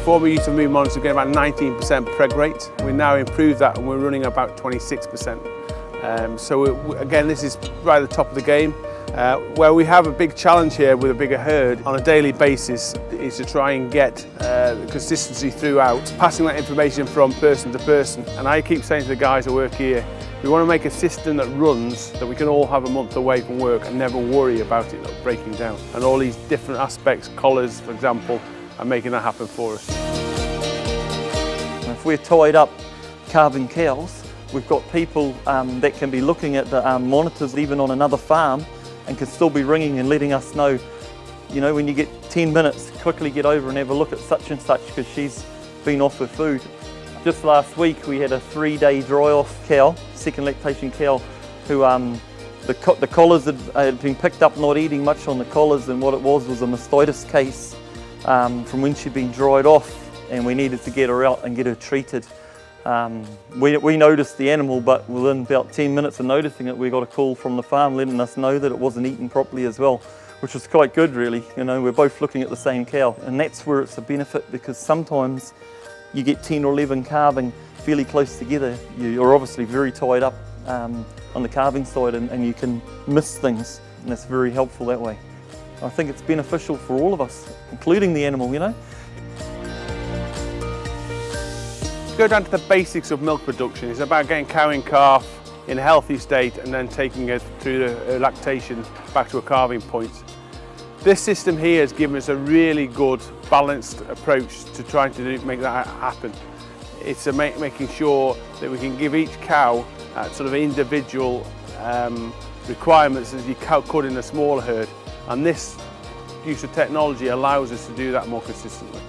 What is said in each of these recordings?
Before we used to MooMonitor, we get about 19% preg rate. We now improved that and we're running about 26%. Again, this is right at the top of the game. Where we have a big challenge here with a bigger herd on a daily basis is to try and get consistency throughout, passing that information from person to person. And I keep saying to the guys that work here, we want to make a system that runs, that we can all have a month away from work and never worry about it breaking down. And all these different aspects, collars for example, are making that happen for us. If we're tied up calving cows, we've got people that can be looking at the monitors even on another farm and can still be ringing and letting us know, you know, when you get 10 minutes, quickly get over and have a look at such and such because she's been off her food. Just last week we had a 3-day dry-off cow, second lactation cow, who the collars had been picked up not eating much on the collars, and what it was a mastitis case from when she'd been dried off, and we needed to get her out and get her treated. We noticed the animal, but within about 10 minutes of noticing it, we got a call from the farm letting us know that it wasn't eaten properly as well, which was quite good really. You know, we're both looking at the same cow, and that's where it's a benefit, because sometimes you get 10 or 11 calving fairly close together. You're obviously very tied up on the calving side, and you can miss things, and that's very helpful that way. I think it's beneficial for all of us, including the animal, you know. Go down to the basics of milk production. It's about getting cow and calf in a healthy state and then taking it through the lactation back to a calving point. This system here has given us a really good balanced approach to trying to make that happen. It's making sure that we can give each cow sort of individual requirements as you could in a smaller herd, and this use of technology allows us to do that more consistently.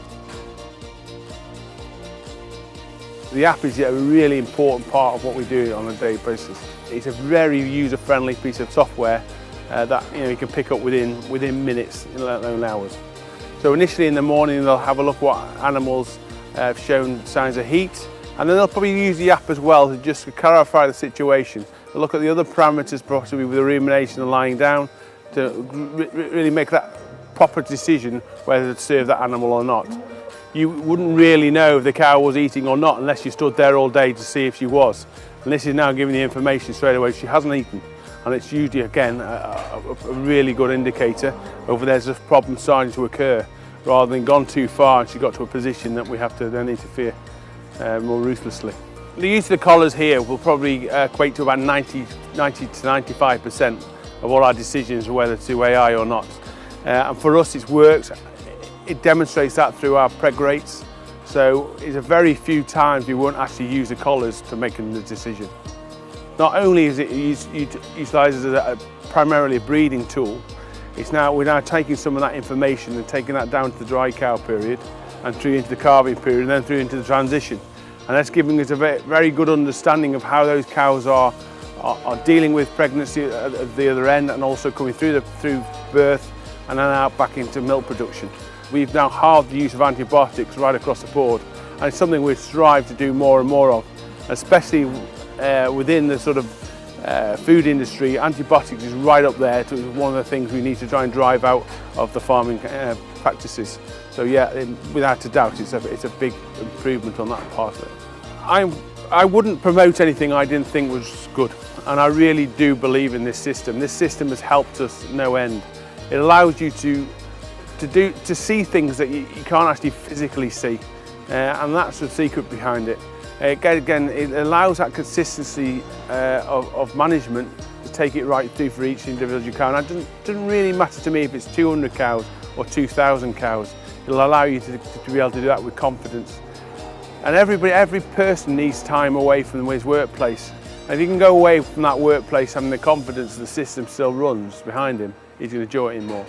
The app is a really important part of what we do on a daily basis. It's a very user-friendly piece of software that you can pick up within minutes, let alone hours. So initially in the morning they'll have a look what animals have shown signs of heat, and then they'll probably use the app as well to just clarify the situation. They'll look at the other parameters, possibly with the rumination and lying down, to really make that proper decision whether to serve that animal or not. You wouldn't really know if the cow was eating or not unless you stood there all day to see if she was. And this is now giving the information straight away she hasn't eaten. And it's usually, again, a really good indicator of there's a problem starting to occur, rather than gone too far and she got to a position that we have to then interfere more ruthlessly. The use of the collars here will probably equate to about 90 to 95% of all our decisions whether to AI or not. And for us it's worked. It demonstrates that through our preg rates, so it's a very few times we won't actually use the collars to making the decision. Not only is it utilised as primarily a breeding tool, we're now taking some of that information and taking that down to the dry cow period and through into the calving period and then through into the transition. And that's giving us a very good understanding of how those cows are dealing with pregnancy at the other end, and also coming through birth and then out back into milk production. We've now halved the use of antibiotics right across the board, and it's something we strive to do more and more of, especially within the sort of food industry. Antibiotics is right up there to one of the things we need to try and drive out of the farming practices. So yeah, without a doubt, it's a big improvement on that part of it. I wouldn't promote anything I didn't think was good, and I really do believe in this system. This system has helped us no end. It allows you to see things that you can't actually physically see, and that's the secret behind it. Again, it allows that consistency of management to take it right through for each individual cow. And it doesn't really matter to me if it's 200 cows or 2,000 cows. It'll allow you to be able to do that with confidence. And every person needs time away from his workplace. And if you can go away from that workplace having the confidence that the system still runs behind him, he's going to enjoy it more.